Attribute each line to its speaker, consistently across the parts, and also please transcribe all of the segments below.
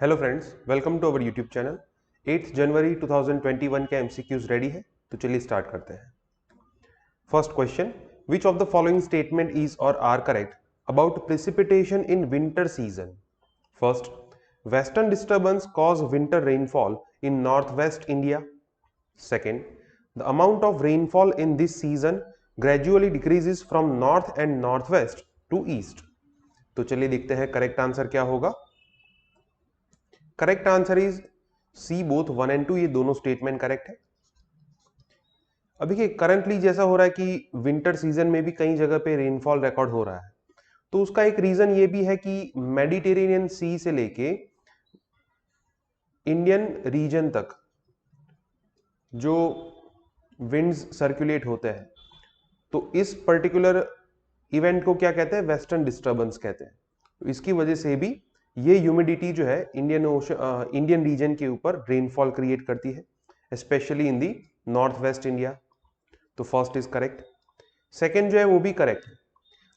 Speaker 1: Hello friends, welcome to our YouTube channel. 8 जनवरी 2021 के MCQs ready है, तो चलिए स्टार्ट करते हैं। First question, which of the following statement is or are correct about precipitation in winter season? First, western disturbance cause winter rainfall in north west India. Second, the amount of rainfall in this season gradually decreases from north and north west to east. तो चलिए देखते हैं correct answer क्या होगा। Correct answer is C, both 1 and 2, ये दोनों statement correct है। अभी करंटली जैसा हो रहा है कि विंटर सीजन में भी कई जगह पे रेनफॉल रिकॉर्ड हो रहा है, तो उसका एक रीजन ये भी है कि मेडिटेरेनियन सी से लेके इंडियन रीजन तक जो विंड्स सर्कुलेट होते हैं, तो इस पर्टिकुलर इवेंट को क्या कहते हैं? वेस्टर्न डिस्टर्बेंस कहते हैं। तो इसकी वजह से भी ये ह्यूमिडिटी जो है इंडियन रीजन के ऊपर रेनफॉल क्रिएट करती है, specially in the north west India. तो फर्स्ट इज करेक्ट। सेकेंड जो है वो भी करेक्ट है।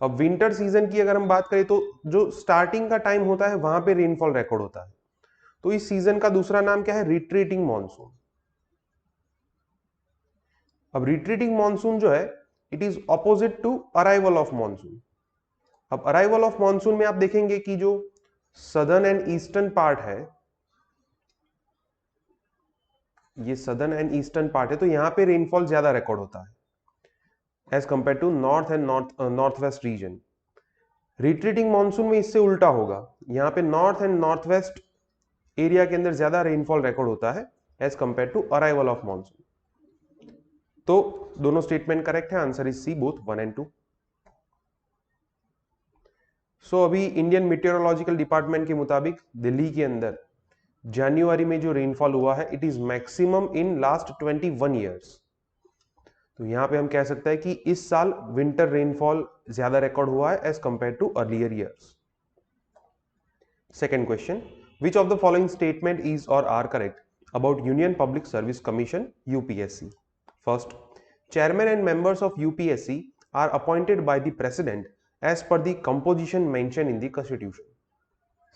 Speaker 1: अब विंटर सीजन की अगर हम बात करें तो जो स्टार्टिंग का टाइम होता है वहां पे रेनफॉल रिकॉर्ड होता है। तो इस सीजन का दूसरा नाम क्या है? Retreating monsoon. अब रिट्रीटिंग मॉनसून जो है it is opposite to arrival of monsoon. अब अराइवल ऑफ मॉनसून में आप देखेंगे कि जो सदर्न एंड ईस्टर्न पार्ट है, ये सदर्न एंड ईस्टर्न पार्ट है, तो यहां पे रेनफॉल ज्यादा रिकॉर्ड होता है as compare to north and north west region. Retreating monsoon में इससे उल्टा होगा, यहां पे north and north west area के अंदर ज्यादा रेनफॉल रिकॉर्ड होता है as compare to arrival of monsoon. तो दोनों स्टेटमेंट करेक्ट है। Answer is C, both 1 and 2। So अभी इंडियन मीटेरोलॉजिकल डिपार्टमेंट के मुताबिक दिल्ली के अंदर जनवरी में जो रेनफॉल हुआ है it is maximum in last 21 years. तो यहां पे हम कह सकते हैं कि इस साल विंटर रेनफॉल ज्यादा रिकॉर्ड हुआ है as compare to earlier years. Second question, which of the following statement is or are correct about Union Public Service Commission UPSC? First, chairman and members of UPSC are appointed by the president as per the composition mentioned in the constitution.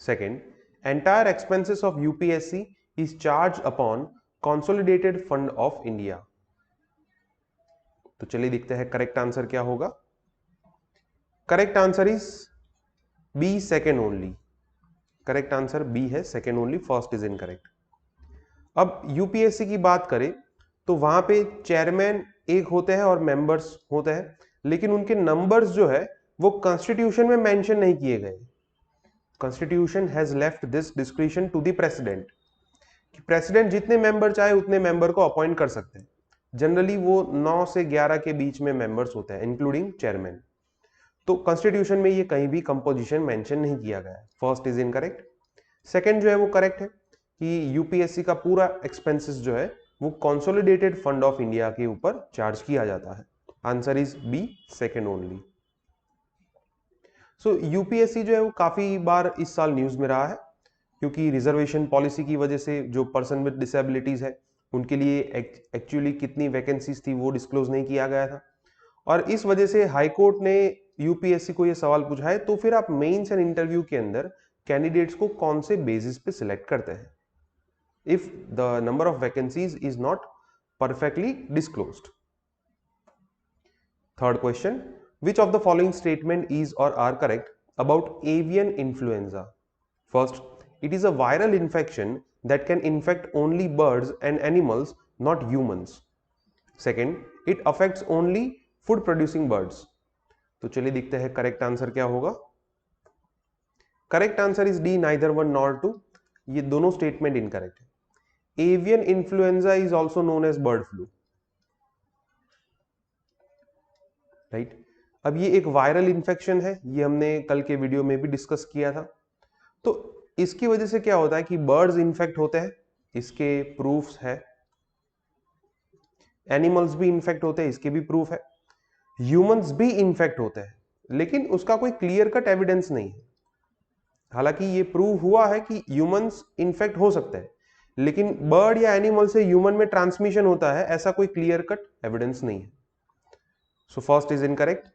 Speaker 1: Second, entire expenses of UPSC is charged upon consolidated fund of India. तो चलिए देखते हैं correct answer क्या होगा। Correct answer is B, second only. Correct answer B है, second only, first is incorrect. अब UPSC की बात करें तो वहां पे चेयरमैन एक होते हैं और मेंबर्स होते हैं, लेकिन उनके नंबर्स जो है वो कॉन्स्टिट्यूशन में मेंशन नहीं किए गए। Constitution has left this discretion to the president कि प्रेसिडेंट जितने मेंबर चाहे उतने मेंबर को अपॉइंट कर सकते हैं। जनरली वो 9 से 11 के बीच में मेंबर्स होते हैं इंक्लूडिंग चेयरमैन। तो कॉन्स्टिट्यूशन में ये कहीं भी कंपोजिशन मेंशन नहीं किया गया है। First is incorrect. सेकंड जो है वो करेक्ट है कि यूपीएससी का पूरा एक्सपेंसेस जो है वो कंसोलिडेटेड फंड ऑफ इंडिया के ऊपर चार्ज किया जाता है। Answer is B, second only. So UPSC जो है वो काफी बार इस साल न्यूज में रहा है, क्योंकि रिजर्वेशन पॉलिसी की वजह से जो पर्सन विद डिसेबिलिटीज है उनके लिए एक्चुअली कितनी वैकेंसीज थी वो डिस्क्लोज नहीं किया गया था, और इस वजह से हाई कोर्ट ने यूपीएससी को ये सवाल पूछा है तो फिर आप मेंस एंड इंटरव्यू के अंदर कैंडिडेट्स को कौन से बेसिस पे सिलेक्ट करते हैं if the number of vacancies is not perfectly disclosed. Third question, which of the following statement is or are correct about avian influenza? First, it is a viral infection that can infect only birds and animals, not humans. Second, it affects only food producing birds. तो चलिए देखते हैं correct answer क्या होगा। Correct answer is D, neither one nor two. ये दोनों statement incorrect है। Avian influenza is also known as bird flu, right. अब ये एक वायरल इंफेक्शन है, ये हमने कल के वीडियो में भी डिस्कस किया था। तो इसकी वजह से क्या होता है कि बर्ड्स इन्फेक्ट होते हैं, इसके प्रूफ्स है। एनिमल्स भी इन्फेक्ट होते हैं, इसके भी प्रूफ है। ह्यूमंस भी इन्फेक्ट होते हैं, लेकिन उसका कोई क्लियर कट एविडेंस नहीं है। हालांकि ये प्रूव हुआ है कि ह्यूमंस इन्फेक्ट हो सकते हैं, लेकिन बर्ड या एनिमल से ह्यूमन में ट्रांसमिशन होता है ऐसा कोई क्लियर कट एविडेंस नहीं है। So first is incorrect.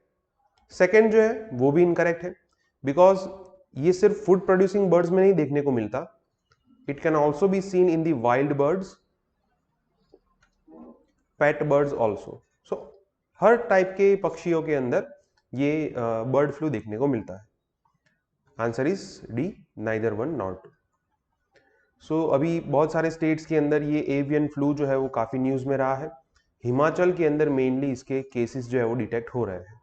Speaker 1: Second जो है वो भी इनकरेक्ट है, बिकॉज ये सिर्फ फूड प्रोड्यूसिंग बर्ड्स में नहीं देखने को मिलता, It can also be seen in the wild birds, pet birds also. So her type के पक्षियों के अंदर ये बर्ड फ्लू देखने को मिलता है. Answer is D, neither one nor two. So अभी बहुत सारे स्टेट्स के अंदर ये एवियन फ्लू जो है वो काफी न्यूज में रहा है. हिमाचल के अंदर मेनली इसके केसेस जो है वो डिटेक्ट हो रहे हैं.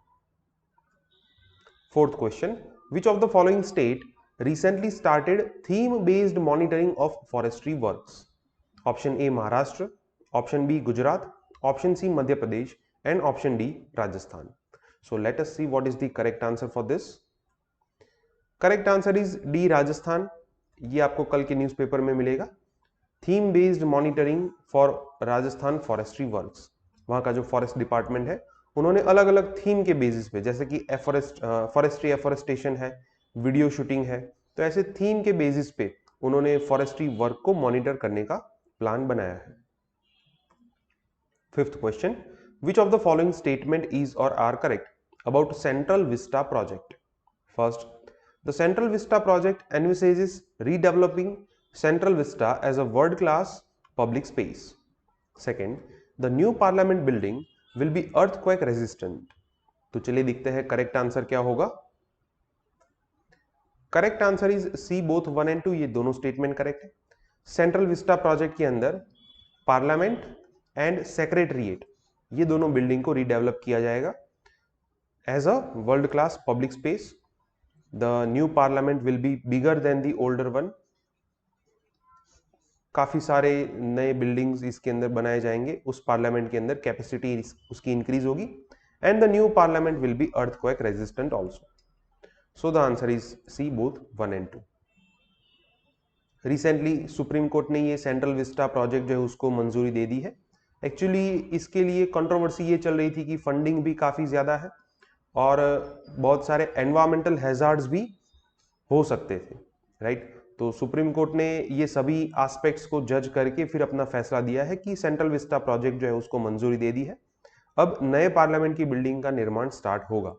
Speaker 1: Fourth question, which of the following state recently started theme based monitoring of forestry works? Option A Maharashtra, option B Gujarat, option C Madhya Pradesh and option D Rajasthan. So let us see what is the correct answer for this. Correct answer is D Rajasthan. ये आपको कल के newspaper में मिलेगा. Theme based monitoring for Rajasthan forestry works. वहाँ का जो forest department है उन्होंने अलग अलग थीम के बेसिस पे, जैसे कि फॉरेस्ट्री एफॉरेस्टेशन है, वीडियो शूटिंग है, तो ऐसे थीम के बेसिस पे उन्होंने फॉरेस्ट्री वर्क को मॉनिटर करने का प्लान बनाया है. Fifth question, which of the following statement is or are correct about Central Vista project? First, the Central Vista project envisages redeveloping Central Vista as a world-class public space. Second, the new Parliament building will be earthquake resistant. तो चलिए देखते हैं correct answer क्या होगा. Correct answer is C, both 1 and 2. ये दोनों statement correct है. Central Vista project के अंदर पार्लियामेंट एंड सेक्रेटरिएट, ये दोनों बिल्डिंग को रीडेवलप किया जाएगा as a world class public space. The new parliament will be bigger than the older one. काफी सारे नए बिल्डिंग्स इसके अंदर बनाए जाएंगे, उस पार्लियामेंट के अंदर कैपेसिटी उसकी इंक्रीज होगी. And the new parliament will be earthquake resistant also. So the answer is C, both 1 and 2. Recently supreme court ने ये सेंट्रल विस्टा प्रोजेक्ट जो है उसको मंजूरी दे दी है. एक्चुअली इसके लिए कंट्रोवर्सी ये चल रही थी कि फंडिंग भी काफी ज्यादा है और बहुत सारे एनवायरमेंटल हैजार्ड्स भी हो सकते थे, राइट. तो सुप्रीम कोर्ट ने ये सभी एस्पेक्ट्स को जज करके फिर अपना फैसला दिया है कि सेंट्रल विस्टा प्रोजेक्ट जो है उसको मंजूरी दे दी है. अब नए पार्लियामेंट की बिल्डिंग का निर्माण स्टार्ट होगा.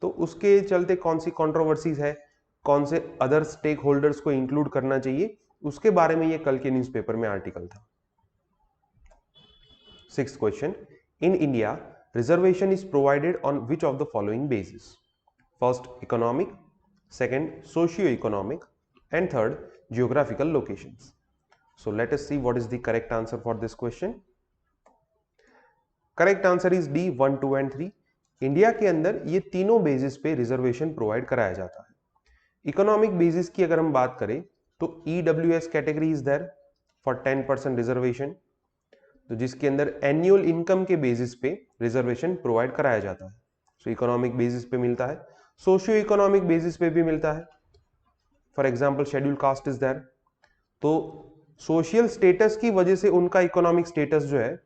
Speaker 1: तो उसके चलते कौन सी कंट्रोवर्सीज है, कौन से अदर स्टेक होल्डर्स को इंक्लूड करना चाहिए, उसके बारे में ये कल के न्यूज़पेपर में आर्टिकल था. Sixth question, in India reservation is provided on which of the following basis? First, economic. Second, socio economic. And third, geographical locations. So let us see what is the correct answer for this question. Correct answer is D, 1, 2 and 3. India के अंदर ये तीनों basis पे reservation provide कराया जाता है. Economic basis की अगर हम बात करें तो EWS category is there for 10% reservation, तो जिसके अंदर एनुअल इनकम के बेसिस पे रिजर्वेशन प्रोवाइड कराया जाता है. सो इकोनॉमिक बेसिस पे मिलता है. सोशियो इकोनॉमिक बेसिस पे भी मिलता है. For example schedule caste is there, तो सोशल स्टेटस की वजह से उनका इकोनॉमिक स्टेटस जो है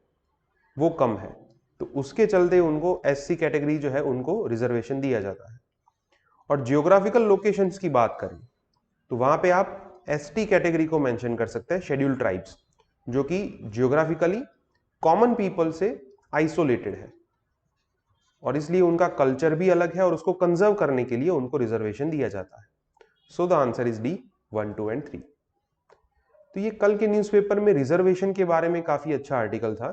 Speaker 1: वो कम है, तो उसके चलते उनको SC कैटेगरी जो है उनको रिजर्वेशन दिया जाता है. और जियोग्राफिकल लोकेशंस की बात करें तो वहां पे आप ST कैटेगरी को मेंशन कर सकते हैं, शेड्यूल ट्राइब्स, जो कि जियोग्राफिकली कॉमन पीपल से आइसोलेटेड है और इसलिए उनका कल्चर भी अलग है और उसको कंजर्व करने के लिए उनको रिजर्वेशन दिया जाता है. सो the answer is D, 1, 2 and 3. तो ये कल के न्यूज़पेपर में रिजर्वेशन के बारे में काफी अच्छा आर्टिकल था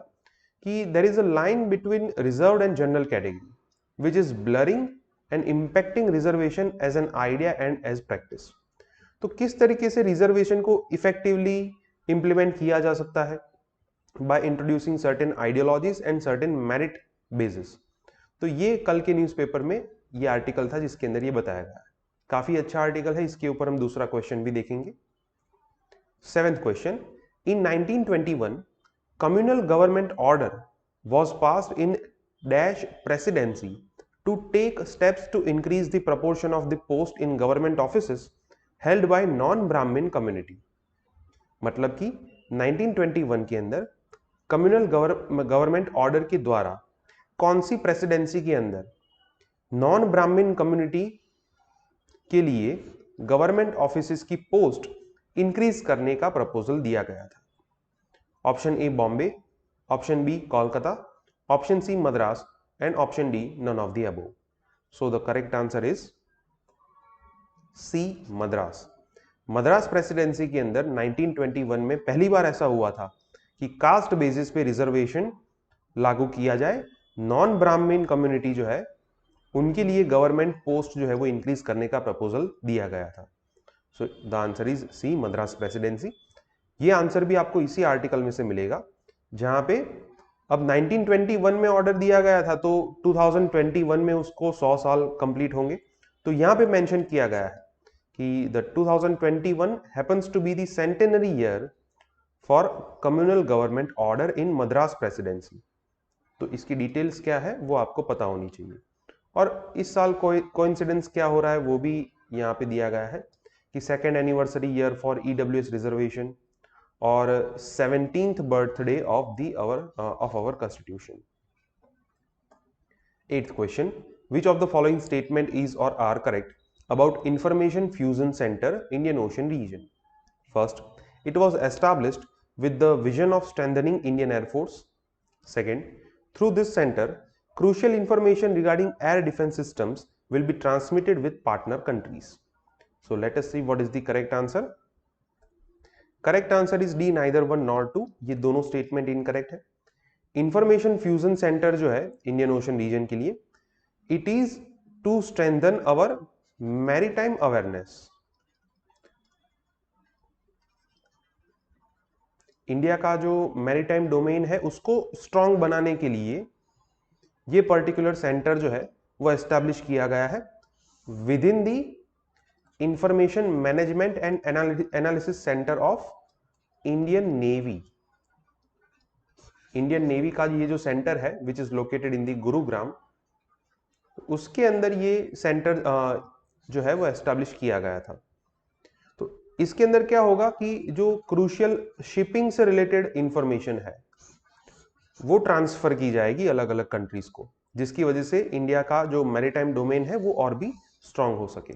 Speaker 1: कि there is a line between reserved and general category which is blurring and impacting reservation as an idea and as practice. तो किस तरीके से रिजर्वेशन को इफेक्टिवली इंप्लीमेंट किया जा सकता है? By introducing certain ideologies and certain merit basis. तो ये कल के न्यूज़पेपर में ये आर्टिकल था जिसके अंदर ये बताया गया है. काफी अच्छा आर्टिकल है, इसके ऊपर हम दूसरा क्वेश्चन भी देखेंगे. Seventh question, in 1921 communal government order was passed in dash presidency to take steps to increase the proportion of the post in government offices held by non Brahmin community. मतलब कि 1921 के अंदर कम्युनल गवर्नमेंट ऑर्डर के द्वारा कौन सी presidency के अंदर non Brahmin community के लिए गवर्नमेंट ऑफिसेस की पोस्ट इंक्रीज करने का प्रपोजल दिया गया था? Option A Bombay, option B Kolkata, option C Madras and option D none of the above. So the correct answer is C, Madras. Madras presidency के अंदर 1921 में पहली बार ऐसा हुआ था कि कास्ट बेसिस पे रिजर्वेशन लागू किया जाए, नॉन ब्राह्मण कम्युनिटी जो है उनके लिए गवर्नमेंट पोस्ट जो है वो इंक्रीज करने का प्रपोजल दिया गया था। So the answer is C, Madras presidency. ये आंसर भी आपको इसी आर्टिकल में से मिलेगा, जहां पे अब 1921 में ऑर्डर दिया गया था तो 2021 में उसको 100 साल कंप्लीट होंगे। तो यहां पे मेंशन किया गया है कि the 2021 happens to be the centenary year for communal government order in Madras presidency. तो इसकी डिटेल्स क्या है वो आपको पता होनी चाहिए। और इस साल कोइंसिडेंस क्या हो रहा है वो भी यहाँ पे दिया गया है कि second anniversary year for EWS reservation और 17th birthday of the our constitution. 8th question, which of the following statement is or are correct about Information Fusion Center, Indian Ocean region? First, it was established with the vision of strengthening Indian Air Force. Second, through this center, crucial information regarding air defense systems will be transmitted with partner countries. So let us see what is the correct answer. Correct answer is D, neither one nor two. ये दोनों statement incorrect है। Information Fusion Center जो है Indian Ocean region के लिए, it is to strengthen our maritime awareness. India का जो maritime domain है उसको स्ट्रांग बनाने के लिए ये पर्टिकुलर सेंटर जो है वो एस्टैब्लिश किया गया है with in the information management and analysis centre of Indian navy. Indian navy का ये जो सेंटर है विच इज लोकेटेड इन दी गुरुग्राम, उसके अंदर ये सेंटर जो है वो एस्टैब्लिश किया गया था। तो इसके अंदर क्या होगा कि जो क्रूशियल शिपिंग से रिलेटेड इंफॉर्मेशन है वो ट्रांसफर की जाएगी अलग अलग कंट्रीज को, जिसकी वजह से इंडिया का जो मैरीटाइम डोमेन है वो और भी स्ट्रांग हो सके।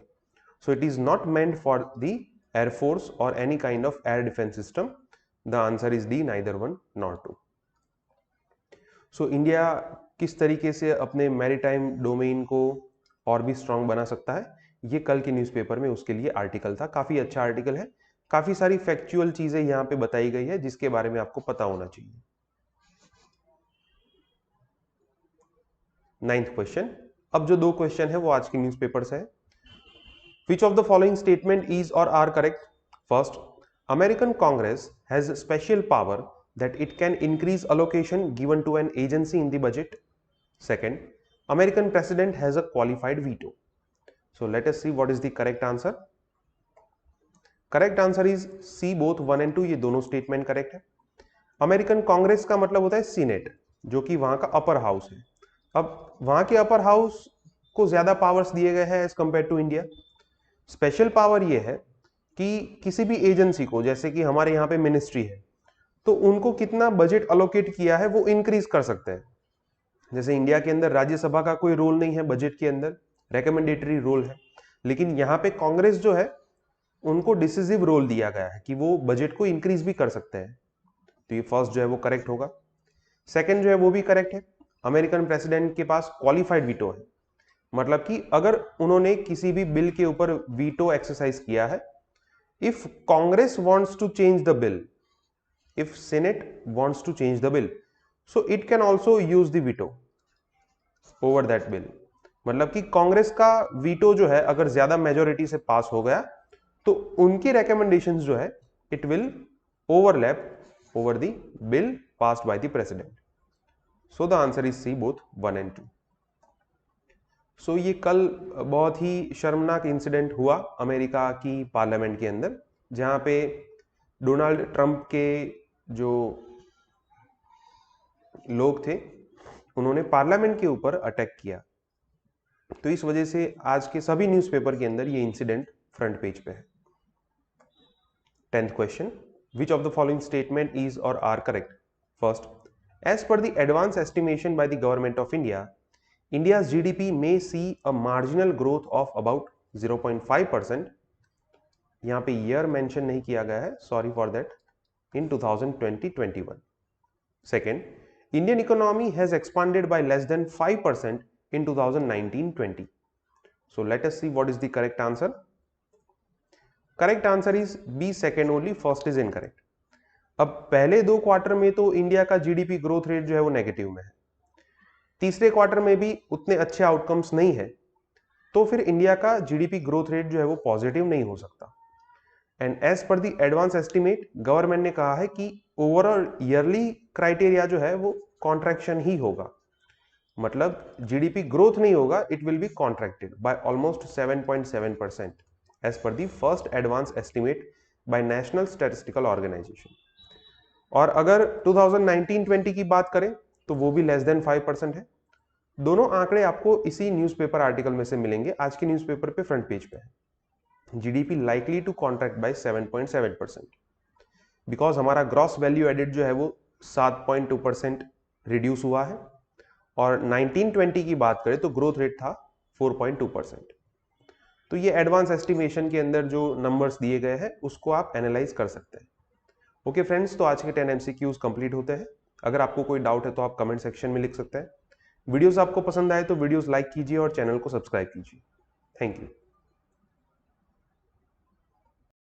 Speaker 1: So it is not meant for the air force or any kind of air defence system. The answer is D, neither one not two. So India किस तरीके से अपने मैरीटाइम डोमेन को और भी स्ट्रांग बना सकता है, ये कल के न्यूज़पेपर में उसके लिए आर्टिकल था। काफी अच्छा आर्टिकल है, काफी सारी फैक्चुअल चीजें यहाँ पे बताई गई है जिसके बारे में आपको पता होना चाहिए। 9th क्वेश्चन, अब जो दो क्वेश्चन है वो आज के न्यूज़पेपर से है। Which of the following statement is or are correct? First, American Congress has special power that it can increase allocation given to an agency in the budget. Second, American president has a qualified veto. So let us see what is the correct answer. Correct answer is C, both 1 and 2, ये दोनों statement correct है। American Congress का मतलब होता है senate, जो कि वहां का अपर हाउस है। अब वहां के अपर हाउस को ज्यादा पावर्स दिए गए हैं as compare to India. Special power ये है कि किसी भी एजेंसी को, जैसे कि हमारे यहाँ पे मिनिस्ट्री है, तो उनको कितना बजट अलोकेट किया है वो इंक्रीज कर सकते हैं। जैसे इंडिया के अंदर राज्यसभा का कोई रोल नहीं है बजट के अंदर, रिकमेंडेटरी रोल है, लेकिन यहाँ पे कांग्रेस जो है उनको डिसिसिव रोल दिया गया है कि वो बजट को इंक्रीज भी कर सकते हैं। तो ये फर्स्ट जो है वो करेक्ट होगा। सेकंड जो है वो भी करेक्ट है, अमेरिकन प्रेसिडेंट के पास क्वालिफाइड वीटो है, मतलब कि अगर उन्होंने किसी भी बिल के ऊपर वीटो एक्सरसाइज किया है, if Congress wants to change the bill, if Senate wants to change the bill, so it can also use the veto over that bill। मतलब कि कांग्रेस का वीटो जो है अगर ज्यादा मेजोरिटी से पास हो गया तो उनकी recommendations जो है it will overlap over the bill passed by the president। so the answer is C, both 1 and 2। so ये कल बहुत ही शर्मनाक इंसिडेंट हुआ अमेरिका की पार्लियामेंट के अंदर, जहां पे डोनाल्ड ट्रंप के जो लोग थे उन्होंने पार्लियामेंट के ऊपर अटैक किया। तो इस वजह से आज के सभी न्यूज़पेपर के अंदर ये इंसिडेंट फ्रंट पेज पे है। 10th question, which of the following statement is or are correct? First, as per the advance estimation by the Government of India, India's GDP may see a marginal growth of about 0.5%। यहाँ पे year mention नहीं किया गया है, sorry for that, in 2020-21। Second, Indian economy has expanded by less than 5% in 2019-20। So let us see what is the correct answer. Correct answer is B second only, first is incorrect. अब पहले 2 quarter में तो India का GDP growth rate जो है वो negative में है, तीसरे क्वार्टर में भी उतने अच्छे आउटकम्स नहीं है, तो फिर इंडिया का जीडीपी ग्रोथ रेट जो है वो पॉजिटिव नहीं हो सकता। And as per the advance estimate government ने कहा है कि ओवरऑल ईयरली क्राइटेरिया जो है वो कॉन्ट्रैक्शन ही होगा, मतलब जीडीपी ग्रोथ नहीं होगा, it will be contracted by almost 7.7% as per the first advance estimate by national statistical organisation. और अगर 2019-20 की बात करें तो वो भी लेस देन 5% है। दोनों आंकड़े आपको इसी न्यूज़पेपर आर्टिकल में से मिलेंगे, आज के न्यूज़पेपर पे फ्रंट पेज पे है। GDP likely to contract by 7.7% because हमारा ग्रॉस वैल्यू एडेड जो है वो 7.2% रिड्यूस हुआ है, और 1920 की बात करें तो ग्रोथ रेट था 4.2%। तो ये एडवांस एस्टिमेशन के अंदर जो नंबर्स दिए गए हैं उसको आप एनालाइज कर सकते हैं। ओके फ्रेंड्स, तो आज के 10 MCQs कंप्लीट होते हैं। अगर आपको कोई डाउट है तो आप कमेंट सेक्शन में लिख सकते हैं। वीडियोस आपको पसंद आए तो वीडियोस लाइक कीजिए और चैनल को सब्सक्राइब कीजिए। Thank you.